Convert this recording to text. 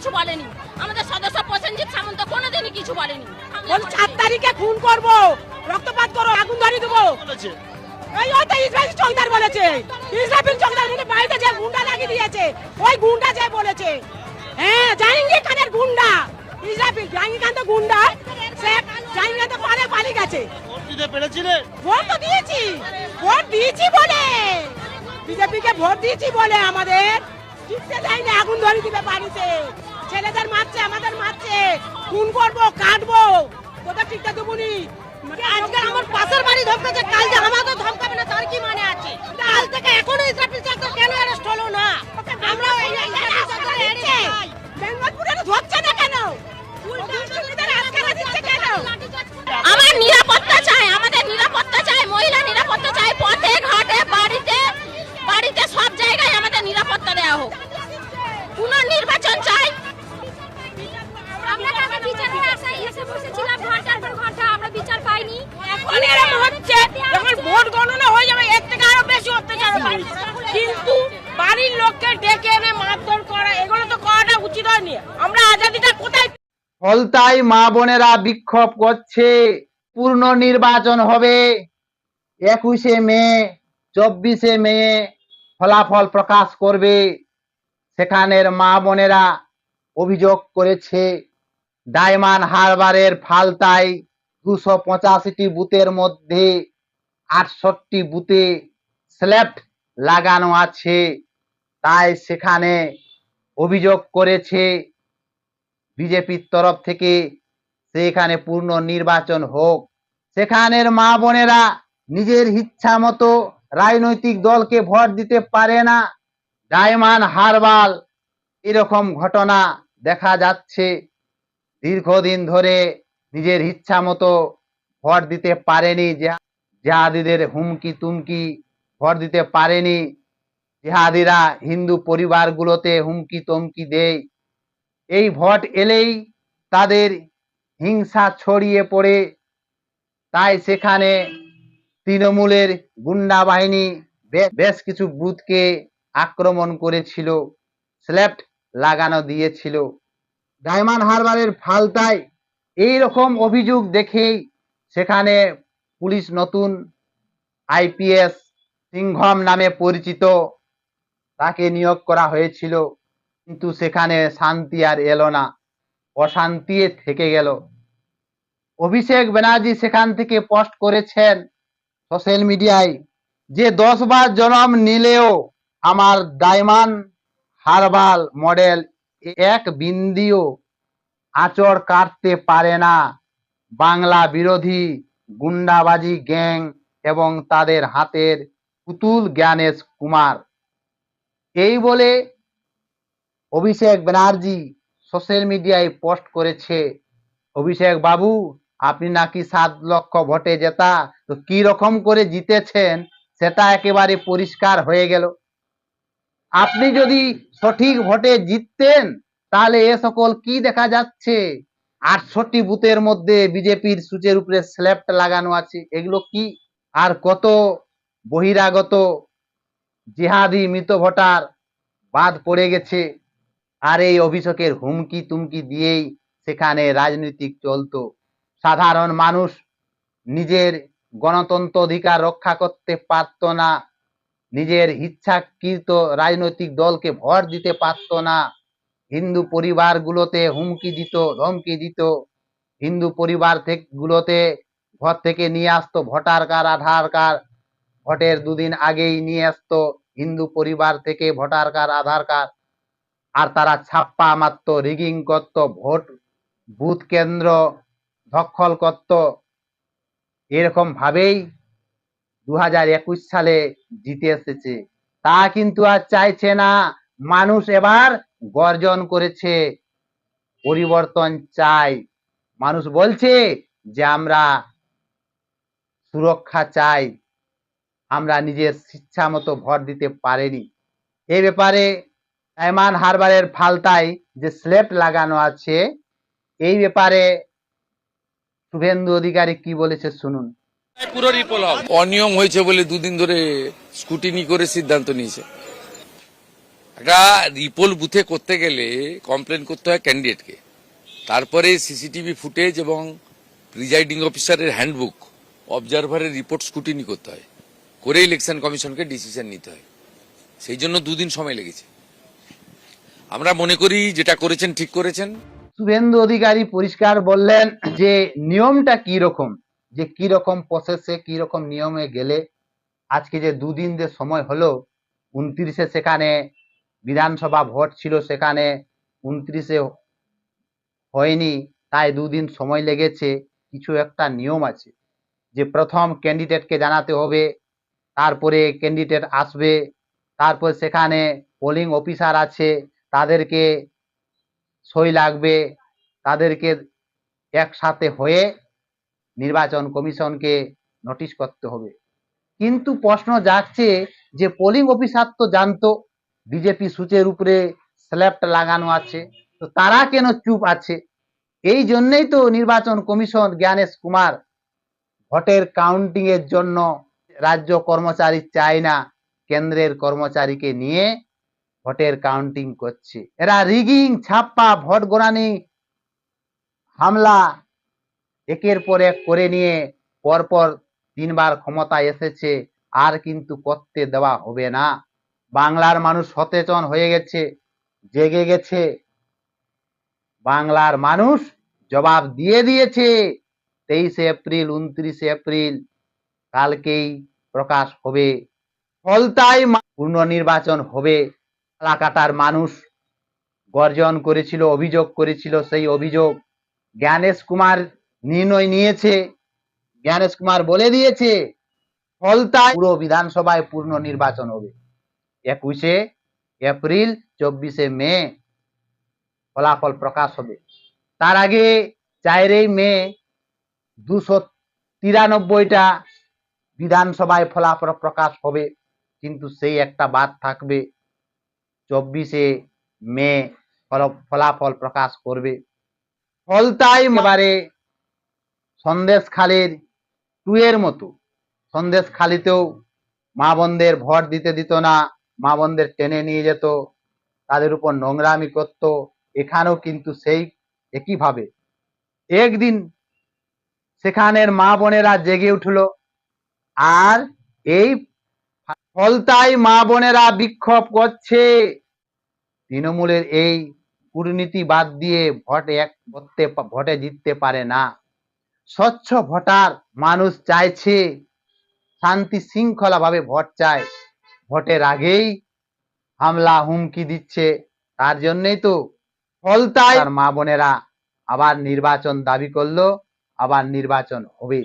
কিছু বলেনি। আমাদের সদস্য প্রসেনজিৎ সামন্ত কোনোদিনই কিছু বলেনি। 7 তারিখে খুন করব, রক্তপাত করো, আগুন ধরিয়ে দেবো বলেছে। এই ওটা ইসরাফিল চৌকিদার বলেছে। ইসরাফিল চৌকিদার মানে বাড়িতে যে গুন্ডা লাগিয়ে দিয়েছে, ওই গুন্ডা যে বলেছে। হ্যাঁ, জাহাঙ্গীর খানের গুন্ডা ইসরাফিল। জাহাঙ্গীর খান তো গুন্ডা, সে জাহাঙ্গীর খান তো পালিয়ে গেছে। ভোট দিতে পেরেছিলে? ভোট তো দিয়েছি, ভোট দিয়েছি বলে বিজেপিকে ভোট দিয়েছি বলে আমাদের টিকতে দেয় না, আগুন ধরিয়ে দিবে বাড়িতে। ছেলেদের মারছে, আমাদের মারছে, খুন করবো, কাটবো, কোথাও টিকতে দেবো নি। আজকে আমার পাশের বাড়ি ধমকাছে, কাল যে আমাকে ধমকাবে না তার কি মানে আছে? কাল থেকে এখনো ইসরাফিল চৌকিদার কেন অ্যারেস্ট হলো না? আমরা এই ইসরাফিল চৌকিদার অ্যারেস্ট চাই। বেঙ্গলপুরে ধরছে না কেন? দুষ্কৃতীদের আজকারা দিচ্ছে কেন? আমার নিরাপত্তা চাই, আমাদের নিরাপত্তা চাই, মহিলা নিরাপত্তা চাই। পথে ঘাটে বাড়িতে সব জায়গায় আমাদের নিরাপত্তা দেওয়া হোক। পুনর্নির্বাচন চাই। আমরা কাছে বিচারের আশায় এসে বসেছিলাম ঘন্টার পর ঘন্টা, আমরা বিচার পাইনি। এখন এরকম হচ্ছে, যখন ভোট গণনা হয়ে যাবে এর থেকে আরো বেশি অত্যাচার হবে। কিন্তু বাড়ির লোককে ডেকে এনে মারধর করা, এগুলো তো করাটা উচিত হয়নি। আমরা আজাদিটা কোথায়? ফলতায় মা বোনেরা বিক্ষোভ করছে, পূর্ণ নির্বাচন হবে 21শে মে, 24শে মে ফলাফল প্রকাশ করবে। সেখানের মা বোনেরা অভিযোগ করেছে ডায়মন্ড হারবারের ফালতায় 285টি বুথের মধ্যে 68টি বুথে স্ল্যাব লাগানো আছে। তাই সেখানে অভিযোগ করেছে বিজেপির তরফ থেকে সেখানে পূর্ণ নির্বাচন হোক। সেখানের মা বোনেরা নিজের ইচ্ছা মতো রাজনৈতিক দলকে ভোট দিতে পারে না। ডায়মন্ড হারবার এরকম ঘটনা দেখা যাচ্ছে, দীর্ঘদিন ধরে নিজের ইচ্ছা মতো ভোট দিতে পারেনি, জিহাদিদের হুমকি তুমকি ভোট দিতে পারেনি। জিহাদিরা হিন্দু পরিবারগুলোতে হুমকি তমকি দেয়। এই ভোট এলেই তাদের হিংসা ছড়িয়ে পড়ে। তাই সেখানে তৃণমূলের গুন্ডা বাহিনী বেশ কিছু বুথকে আক্রমণ করেছিল, স্ল্যাব লাগানো দিয়েছিল। ডায়মন্ড হারবারের ফালতায় এইরকম অভিযোগ দেখেই সেখানে পুলিশ নতুন আইপিএস সিংহম নামে পরিচিত তাকে নিয়োগ করা হয়েছিল। কিন্তু সেখানে শান্তি আর এলো না, অশান্তি থেকে গেল। অভিষেক ব্যানার্জি সেখান থেকে পোস্ট করেছেন সোশ্যাল মিডিয়ায় যে 10 বার জন্ম নিলেও আমার ডায়মন্ড হারবার মডেল এক বিন্দুও আঁচড় কাটতে পারে না বাংলা বিরোধী গুন্ডাবাজি গ্যাং এবং তাদের হাতের পুতুল জ্ঞানেশ কুমার। এই বলে অভিষেক ব্যানার্জি সোশ্যাল মিডিয়ায় পোস্ট করেছে। অভিষেক বাবু, আপনি নাকি 7 লক্ষ ভোটে জেতা, তো কি রকম করে জিতেছেন সেটা একেবারে পরিষ্কার হয়ে গেল। আপনি যদি সঠিক ভোটে জিততেন তাহলে এ সকল কি দেখা যাচ্ছে? 68টি বুথের মধ্যে বিজেপির সুচের উপরে স্ল্যাব লাগানো আছে, এগুলো কি? আর কত বহিরাগত জিহাদি মৃত ভোটার বাদ পড়ে গেছে। আর এই অভিষেকের হুমকি তুমকি দিয়েই সেখানে রাজনীতিক চলতো। সাধারণ মানুষ নিজের গণতন্ত্র অধিকার রক্ষা করতে পারত না, নিজের ইচ্ছাকৃত রাজনৈতিক দলকে ভোট দিতে পারত না। হিন্দু পরিবারগুলোতে হুমকি দিত, ধমকি দিত। হিন্দু পরিবার গুলোতে ঘর থেকে নিয়ে আসতো ভোটার কার্ড, আধার কার্ড। ভোটের 2 দিন আগেই নিয়ে আসতো হিন্দু পরিবার থেকে ভোটার কার্ড, আধার কার্ড। আর তারা ছাপ্পা মারত, রিগিং করত, ভোট বুথ কেন্দ্র দখল করত। এরকম ভাবেই 2021 সালে জিতে এসেছে। তা কিন্তু আর চাইছে না। মানুষ এবার গর্জন করেছে, পরিবর্তন চাই। মানুষ বলছে যে আমরা সুরক্ষা চাই, আমরা নিজের ইচ্ছা মতো ভোট দিতে পারিনি। এই ব্যাপারে ডায়মন্ড হারবারের ফালতায় যে স্ল্যাব লাগানো আছে এই ব্যাপারে শুভেন্দু অধিকারী কি বলেছে শুনুন। পুরো রিপোল অনিয়ম হয়েছে বলে 2 দিন ধরে স্কুটিনি করে সিদ্ধান্ত নিয়েছে। একটা রিপোল বুথে করতে গেলে কমপ্লেন করতে হয় ক্যান্ডিডেটকে, তারপরে সিসিটিভি ফুটেজ এবং প্রিজাইডিং অফিসারের হ্যান্ডবুক, অবজারভারের রিপোর্ট স্কুটিনি করতে হয়, করে ইলেকশন কমিশনকে ডিসিশন নিতে হয়। সেই জন্য 2 দিন সময় লেগেছে। আমরা মনে করি যেটা করেছেন ঠিক করেছেন। শুভেন্দু অধিকারী পরিষ্কার বললেন যে নিয়মটা কি রকম, যে কি রকম প্রসেসে কি রকম নিয়মে গেলে আজকে যে 2 দিন যে সময় হলো, 29-এ সেখানে বিধানসভা ভোট ছিল, সেখানে 29-এ হয়নি, তাই 2 দিন সময় লেগেছে। কিছু একটা নিয়ম আছে যে প্রথম ক্যান্ডিডেটকে জানাতে হবে, তারপরে ক্যান্ডিডেট আসবে, তারপর সেখানে পোলিং অফিসার আছে, তাদেরকে সই লাগবে, তাদেরকে একসাথে হয়ে নির্বাচন কমিশনকে নোটিশ করতে হবে। কিন্তু প্রশ্ন যাচ্ছে যে পোলিং অফিসার তো জানতো বিজেপি সুচের উপরে স্ল্যাব লাগানো আছে, তো তারা কেন চুপ আছে? এই জন্যই তো নির্বাচন কমিশন জ্ঞানেশ কুমার ভোটের কাউন্টিং এর জন্য রাজ্য কর্মচারী চায় না, কেন্দ্রের কর্মচারীকে নিয়ে ভোটের কাউন্টিং করছে। এরা রিগিং, ছাপ্পা, ভোট গণানি হামলা একের পর এক করে নিয়ে পরপর 3বার ক্ষমতায় এসেছে, আর কিন্তু করতে দেওয়া হবে না। বাংলার মানুষ সচেতন হয়ে গেছে, জেগে গেছে, বাংলার মানুষ জবাব দিয়ে দিয়েছে। 23শে এপ্রিল, 29শে এপ্রিল কালকেই প্রকাশ হবে, ফলতাই পূর্ণ নির্বাচন হবে। এলাকাটার মানুষ গর্জন করেছিল, অভিযোগ করেছিল, সেই অভিযোগ জ্ঞানেশ কুমার নির্ণয় নিয়েছে। জ্ঞানেশ কুমার বলে দিয়েছে ফলতায় পুরো বিধানসভায় পূর্ণ নির্বাচন হবে 21শে এপ্রিল, 24শে মে ফলাফল প্রকাশ হবে। তার আগে 4ই মে 293টা বিধানসভায় ফলাফল প্রকাশ হবে, কিন্তু সেই একটা বাদ থাকবে, 24শে মে ফলাফল প্রকাশ করবে। ফলতাই এবারে সন্দেশখালীর 2 এর মতো, সন্দেশখালীতেও মা বোনদের ভোট দিতে দিত না, মা বোনদের টেনে নিয়ে যেত, তাদের উপর নোংরামি করত। এখানেও কিন্তু সেই একইভাবে একদিন সেখানের মা বোনেরা জেগে উঠলো, আর এই ফলতাই মা বোনেরা বিক্ষোভ করছে। তৃণমূলের এই কূটনীতি বাদ দিয়ে ভোটে জিততে পারে না। স্বচ্ছ ভোটার মানুষ চাইছে, শান্তি শৃঙ্খলা ভাবে ভোট চায়, ভোটের আগেই হামলা হুমকি দিচ্ছে। তার জন্যই তো ফলতাই মা বোনেরা আবার নির্বাচন দাবি করলো, আবার নির্বাচন হবে।